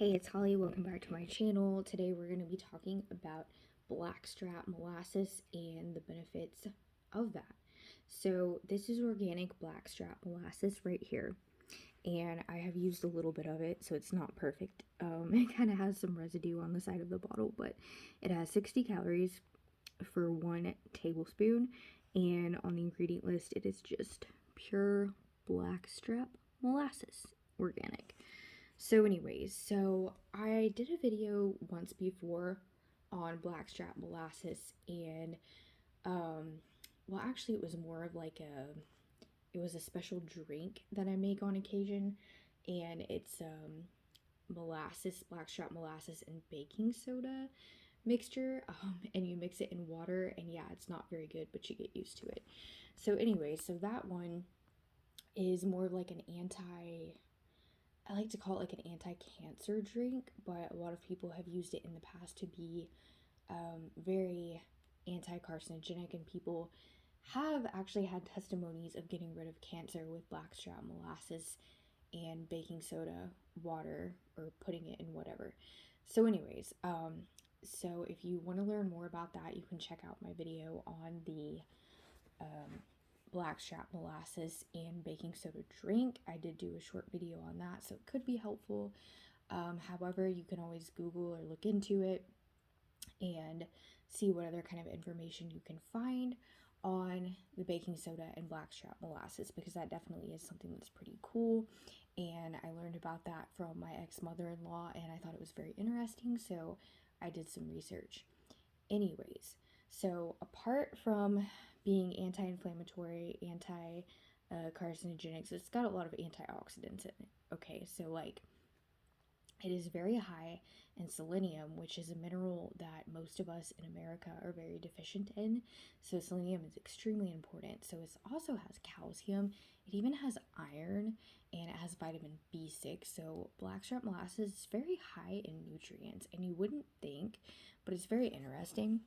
Hey, it's Holly. Welcome back to my channel. Today we're going to be talking about Blackstrap molasses and the benefits of that. So this is organic Blackstrap molasses right here, and I have used a little bit of it, so it's not perfect. It kind of has some residue on the side of the bottle, but it has 60 calories for 1 tablespoon, and on the ingredient list it is just pure Blackstrap molasses, organic. So anyways, so I did a video once before on Blackstrap molasses, and well, actually it was more of like it was a special drink that I make on occasion, and it's molasses, Blackstrap molasses and baking soda mixture, and you mix it in water, and yeah, it's not very good, but you get used to it. So anyway, so that one is more of like an I like to call it like an anti-cancer drink, but a lot of people have used it in the past to be very anti-carcinogenic, and people have actually had testimonies of getting rid of cancer with blackstrap molasses and baking soda water, or putting it in whatever. So anyways, so if you want to learn more about that, you can check out my video on the um, blackstrap molasses and baking soda drink. I did do a short video on that, so it could be helpful. However, you can always Google or look into it and see what other kind of information you can find on the baking soda and blackstrap molasses, because that definitely is something that's pretty cool. And I learned about that from my ex-mother-in-law, and I thought it was very interesting, so I did some research. Anyways, so apart from being anti-inflammatory, anti-carcinogenics, it's got a lot of antioxidants in it. Okay, so like it is very high in selenium, which is a mineral that most of us in America are very deficient in. So selenium is extremely important. So it also has calcium. It even has iron, and it has vitamin B6. So blackstrap molasses is very high in nutrients, and you wouldn't think, but it's very interesting.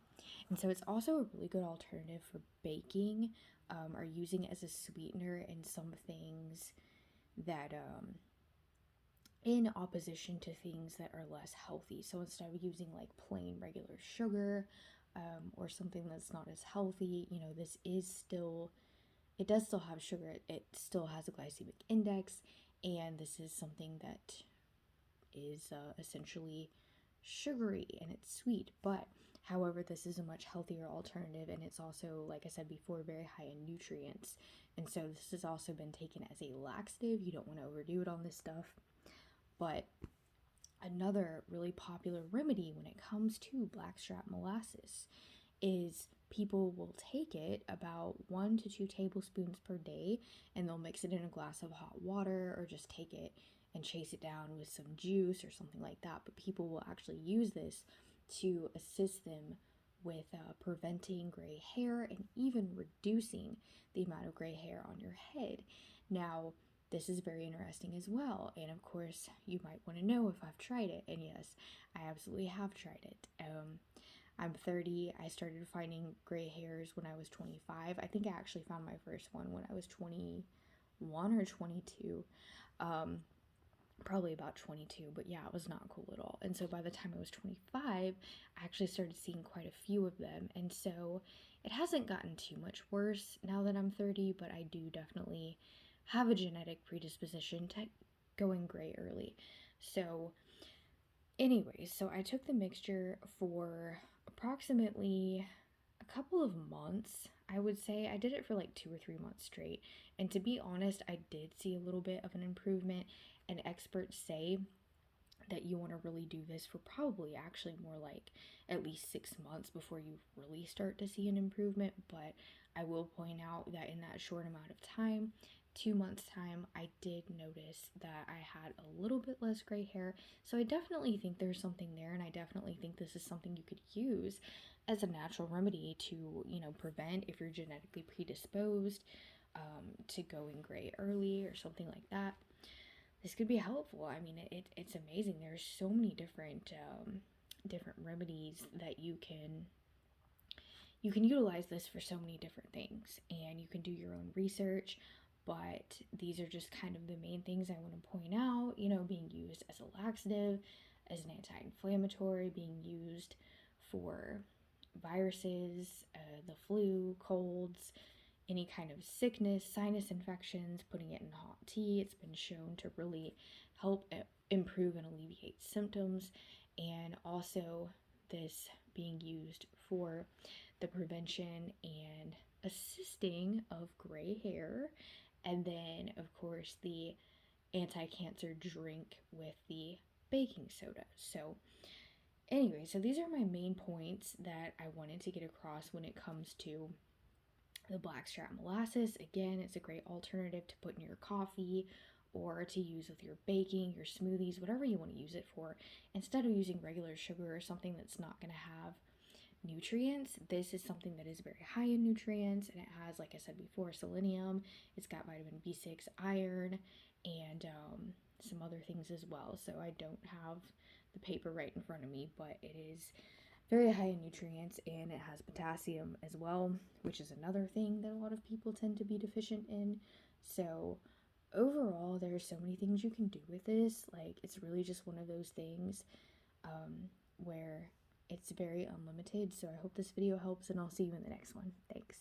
And so it's also a really good alternative for baking, or using it as a sweetener in some things that in opposition to things that are less healthy. So instead of using like plain regular sugar, or something that's not as healthy, this is still, it does still have sugar, it still has a glycemic index, and this is something that is essentially sugary and it's sweet. But however, this is a much healthier alternative, and it's also, like I said before, very high in nutrients. And so this has also been taken as a laxative. You don't want to overdo it on this stuff. But another really popular remedy when it comes to blackstrap molasses is people will take it about 1 to 2 tablespoons per day, and they'll mix it in a glass of hot water, or just take it and chase it down with some juice or something like that. But people will actually use this to assist them with preventing gray hair, and even reducing the amount of gray hair on your head. Now, this is very interesting as well, and of course you might want to know if I've tried it, and yes, I absolutely have tried it. I'm 30. I started finding gray hairs when I was 25. I think I actually found my first one when I was 21 or 22. Probably about 22, but yeah, it was not cool at all. And so by the time I was 25, I actually started seeing quite a few of them, and so it hasn't gotten too much worse now that I'm 30, but I do definitely have a genetic predisposition to going gray early. So anyways, so I took the mixture for approximately a couple of months. I would say I did it for like 2 or 3 months straight, and to be honest, I did see a little bit of an improvement. And experts say that you want to really do this for probably actually more like at least 6 months before you really start to see an improvement. But I will point out that in that short amount of time, 2 months time, I did notice that I had a little bit less gray hair. So I definitely think there's something there, and I definitely think this is something you could use as a natural remedy to, prevent if you're genetically predisposed to going gray early or something like that. This could be helpful. I mean, it's amazing. There's so many different remedies that you can utilize this for so many different things, and you can do your own research. but these are just kind of the main things I want to point out, being used as a laxative, as an anti-inflammatory, being used for viruses, the flu, colds, any kind of sickness, sinus infections, putting it in hot tea. It's been shown to really help improve and alleviate symptoms, and also this being used for the prevention and assisting of gray hair, and then of course the anti-cancer drink with the baking soda. So anyway, so these are my main points that I wanted to get across when it comes to the Blackstrap molasses. Again, it's a great alternative to put in your coffee or to use with your baking, your smoothies, whatever you want to use it for. Instead of using regular sugar or something that's not going to have nutrients, this is something that is very high in nutrients, and it has, like I said before, selenium. It's got vitamin B6, iron, and some other things as well. So I don't have the paper right in front of me, but it is very high in nutrients, and it has potassium as well, which is another thing that a lot of people tend to be deficient in. So overall, there's so many things you can do with this. Like, it's really just one of those things where it's very unlimited. So I hope this video helps, and I'll see you in the next one. Thanks.